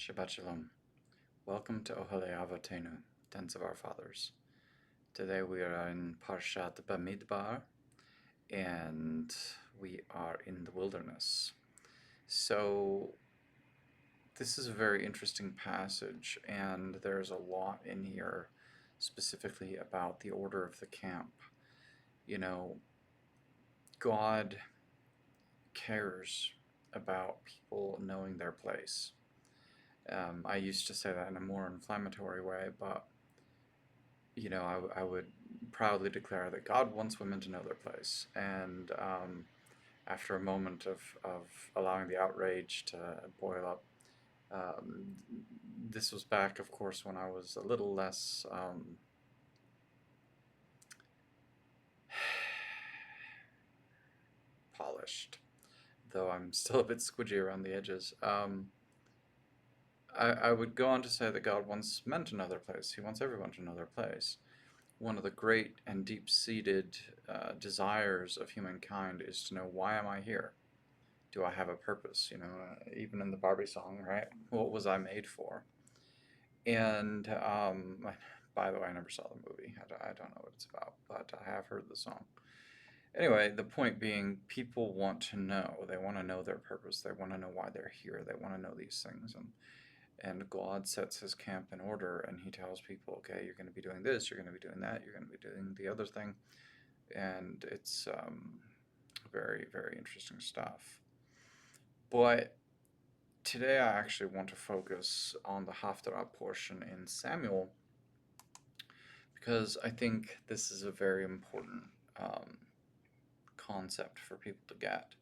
Shabbat Shalom. Welcome to Ohale Avotenu, Tens of Our Fathers. Today we are in Parshat Bamidbar, and we are in the wilderness. So this is a very interesting passage, and there's a lot in here specifically about the order of the camp. You know, God cares about people knowing their place. I used to say that in a more inflammatory way, but I would proudly declare that God wants women to know their place. And after a moment of allowing the outrage to boil up, um, this was back, of course, when I was a little less polished, though I'm still a bit squidgy around the edges. I would go on to say that God wants men to know their place. He wants everyone to know their place. One of the great and deep-seated desires of humankind is to know, why am I here? Do I have a purpose? Even in the Barbie song, right? What was I made for? And by the way, I never saw the movie. I don't know what it's about, but I have heard the song. Anyway, the point being, people want to know. They want to know their purpose. They want to know why they're here. They want to know these things. And God sets his camp in order, and he tells people, okay, you're going to be doing this, you're going to be doing that, you're going to be doing the other thing. And it's very, very interesting stuff. But today I actually want to focus on the Haftarah portion in Samuel, because I think this is a very important concept for people to get.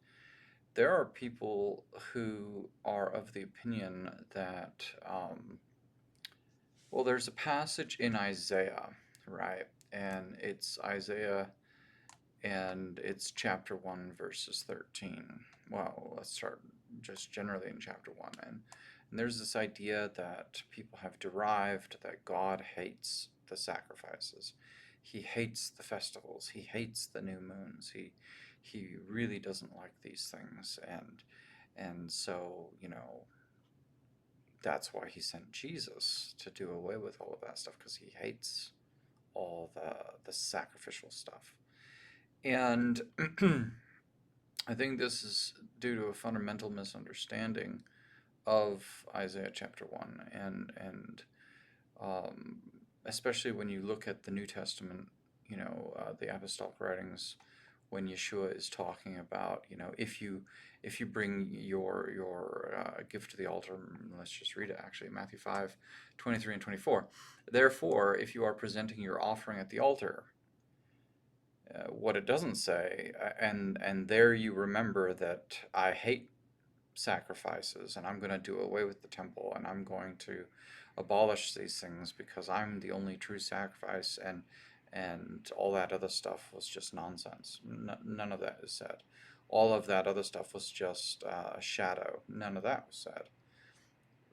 There are people who are of the opinion that, there's a passage in Isaiah, right? And it's Isaiah, and it's chapter 1, verses 13. Well, let's start just generally in chapter 1. And there's this idea that people have derived that God hates the sacrifices. He hates the festivals. He hates the new moons. He really doesn't like these things. And so, that's why he sent Jesus, to do away with all of that stuff, because he hates all the sacrificial stuff. And I think this is due to a fundamental misunderstanding of Isaiah chapter 1, and especially when you look at the New Testament, the apostolic writings, when Yeshua is talking about, if you bring your gift to the altar, let's just read it actually, Matthew 5:23 and 24. Therefore, if you are presenting your offering at the altar, what it doesn't say, and there you remember that I hate sacrifices, and I'm going to do away with the temple, and I'm going to abolish these things because I'm the only true sacrifice, and all that other stuff was just nonsense. None of that is said. All of that other stuff was just a shadow. None of that was said.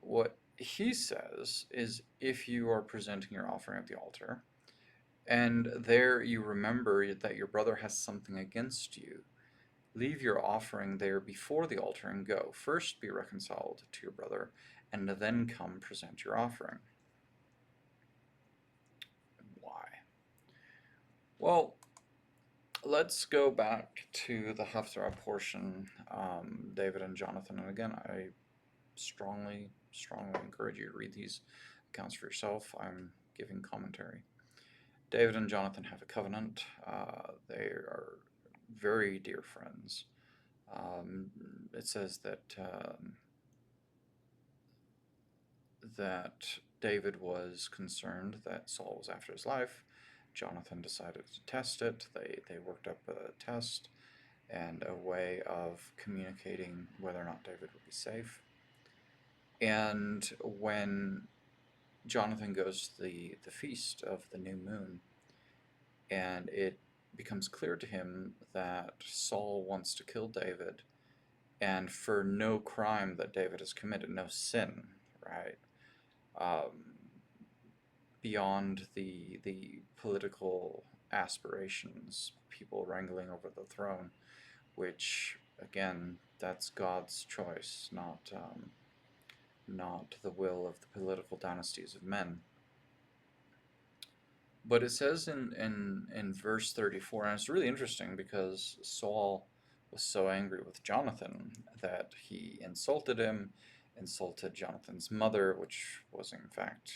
What he says is, if you are presenting your offering at the altar, and there you remember that your brother has something against you, leave your offering there before the altar and go. First be reconciled to your brother, and then come present your offering. Why? Well, let's go back to the Haftarah portion, David and Jonathan. And again, I strongly encourage you to read these accounts for yourself. I'm giving commentary. David and Jonathan have a covenant. They are very dear friends. It says that David was concerned that Saul was after his life. Jonathan decided to test it. They worked up a test and a way of communicating whether or not David would be safe. And when Jonathan goes to the feast of the new moon, and it becomes clear to him that Saul wants to kill David, and for no crime that David has committed, no sin, right? Beyond the political aspirations, people wrangling over the throne, which again, that's God's choice, not the will of the political dynasties of men. But it says in verse 34, and it's really interesting because Saul was so angry with Jonathan that he insulted him, insulted Jonathan's mother, which was in fact,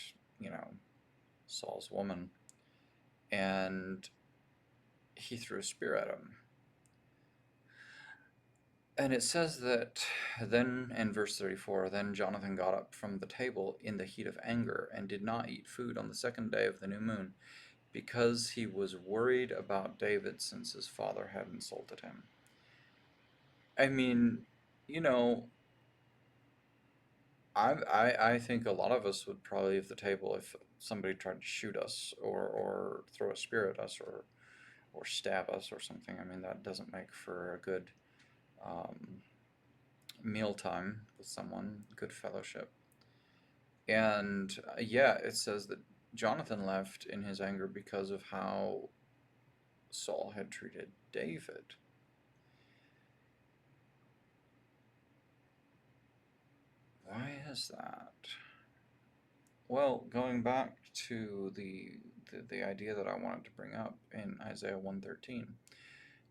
Saul's woman, and he threw a spear at him. And it says that then in verse 34, then Jonathan got up from the table in the heat of anger and did not eat food on the second day of the new moon, because he was worried about David since his father had insulted him. I mean, you know, I think a lot of us would probably leave the table if somebody tried to shoot us or throw a spear at us or stab us or something. I mean, that doesn't make for a good um, mealtime with someone, good fellowship. And yeah, it says that Jonathan left in his anger because of how Saul had treated David. Why is that? Well, going back to the idea that I wanted to bring up in Isaiah 113,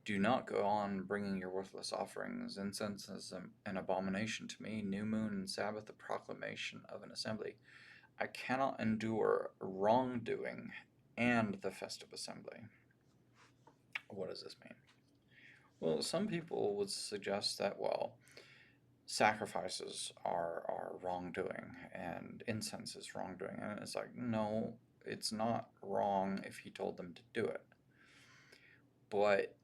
do not go on bringing your worthless offerings. Incense is an abomination to me. New moon and Sabbath, the proclamation of an assembly. I cannot endure wrongdoing and the festive assembly. What does this mean? Well, some people would suggest that, well, sacrifices are wrongdoing and incense is wrongdoing. And it's like, no, it's not wrong if he told them to do it. But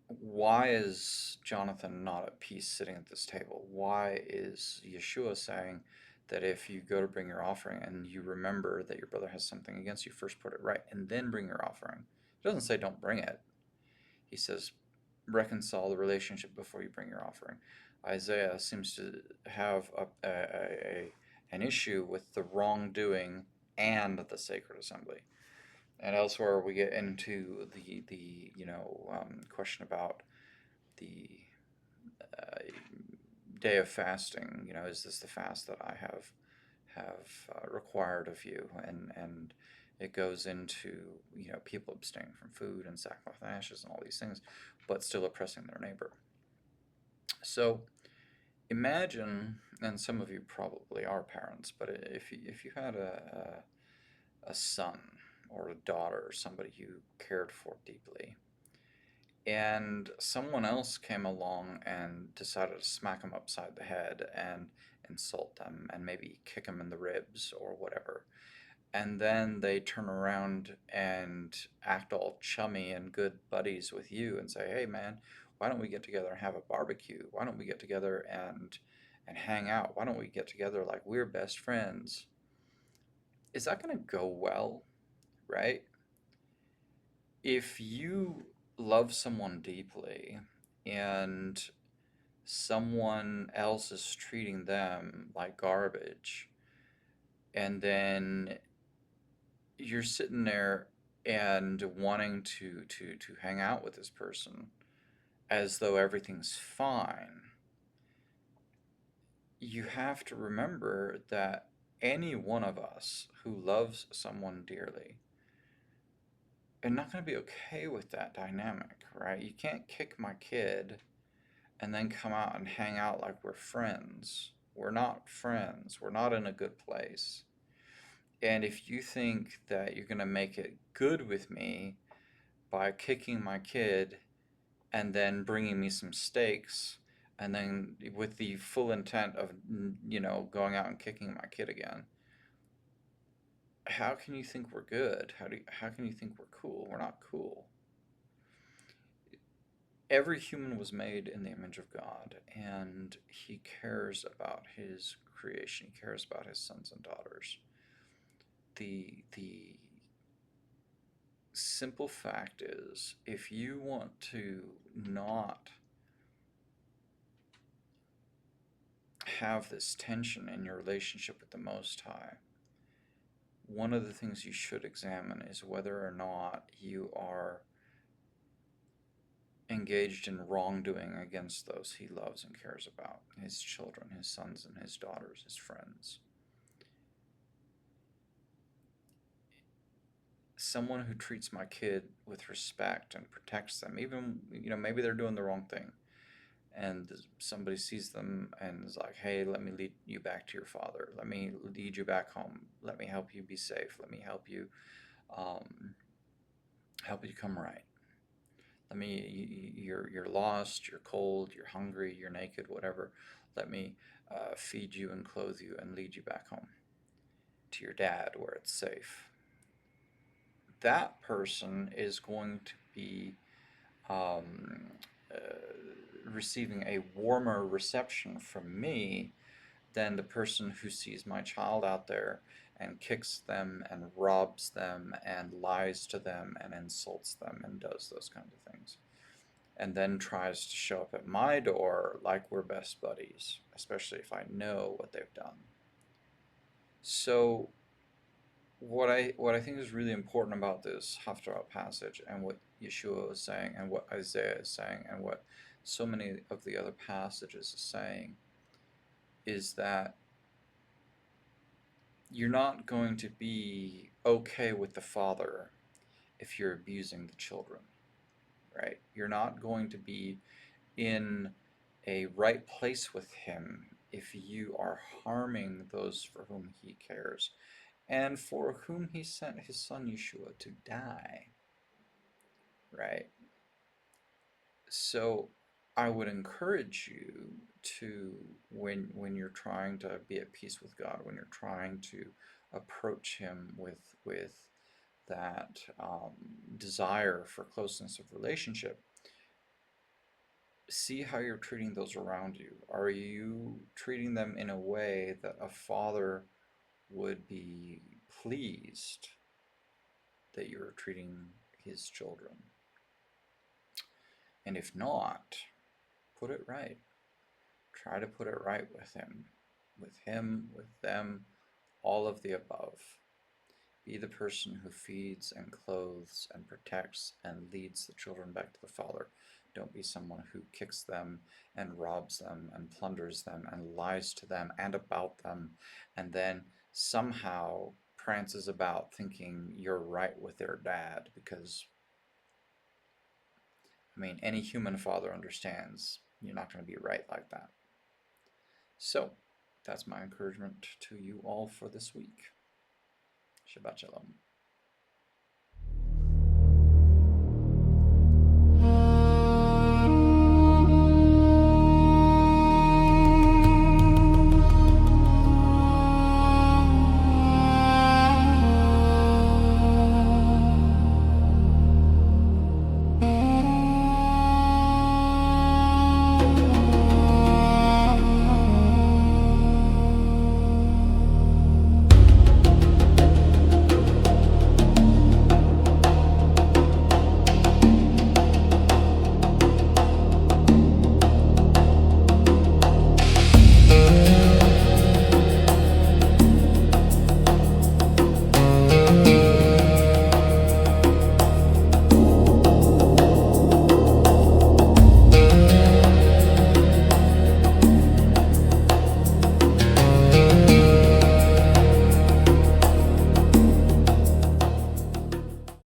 why is Jonathan not at peace sitting at this table? Why is Yeshua saying that if you go to bring your offering and you remember that your brother has something against you, first put it right and then bring your offering? He doesn't say don't bring it. He says reconcile the relationship before you bring your offering. Isaiah seems to have an issue with the wrongdoing and the sacred assembly. And elsewhere, we get into the question about the uh, day of fasting. Is this the fast that I have required of you? And it goes into people abstaining from food and sackcloth and ashes and all these things, but still oppressing their neighbor. So imagine, and some of you probably are parents, but if you had a son or a daughter or somebody you cared for deeply, and someone else came along and decided to smack them upside the head and insult them and maybe kick them in the ribs or whatever, and then they turn around and act all chummy and good buddies with you and say, hey man, why don't we get together and have a barbecue? Why don't we get together and hang out? Why don't we get together like we're best friends? Is that going to go well, right? If you love someone deeply and someone else is treating them like garbage, and then you're sitting there and wanting to hang out with this person as though everything's fine, you have to remember that any one of us who loves someone dearly are not going to be okay with that dynamic, right? You can't kick my kid and then come out and hang out like we're friends. We're not friends. We're not in a good place. And if you think that you're going to make it good with me by kicking my kid and then bringing me some steaks and then with the full intent of going out and kicking my kid again, how can you think we're good? How can you think we're cool? We're not cool. Every human was made in the image of God, and he cares about his creation. He cares about his sons and daughters. The simple fact is, if you want to not have this tension in your relationship with the Most High, one of the things you should examine is whether or not you are engaged in wrongdoing against those he loves and cares about, his children, his sons and his daughters, his friends. Someone who treats my kid with respect and protects them, even, maybe they're doing the wrong thing, and somebody sees them and is like, hey, let me lead you back to your father. Let me lead you back home. Let me help you be safe. Let me um, help you come right. Let me, you're lost, you're cold, you're hungry, you're naked, whatever. Let me feed you and clothe you and lead you back home to your dad where it's safe. That person is going to be um, uh, receiving a warmer reception from me than the person who sees my child out there and kicks them and robs them and lies to them and insults them and does those kinds of things. And then tries to show up at my door like we're best buddies, especially if I know what they've done. So what I think is really important about this Haftarah passage and what Yeshua is saying and what Isaiah is saying and what so many of the other passages are saying is that you're not going to be okay with the father if you're abusing the children, right? You're not going to be in a right place with him if you are harming those for whom he cares and for whom he sent his son Yeshua to die, right? So I would encourage you to, when you're trying to be at peace with God, when you're trying to approach him with that desire for closeness of relationship, see how you're treating those around you. Are you treating them in a way that a father would be pleased that you're treating his children? And if not, put it right. Try to put it right with him, with them, all of the above. Be the person who feeds and clothes and protects and leads the children back to the Father. Don't be someone who kicks them and robs them and plunders them and lies to them and about them and then somehow prances about thinking you're right with their dad because, any human father understands you're not going to be right like that. So, that's my encouragement to you all for this week. Shabbat Shalom.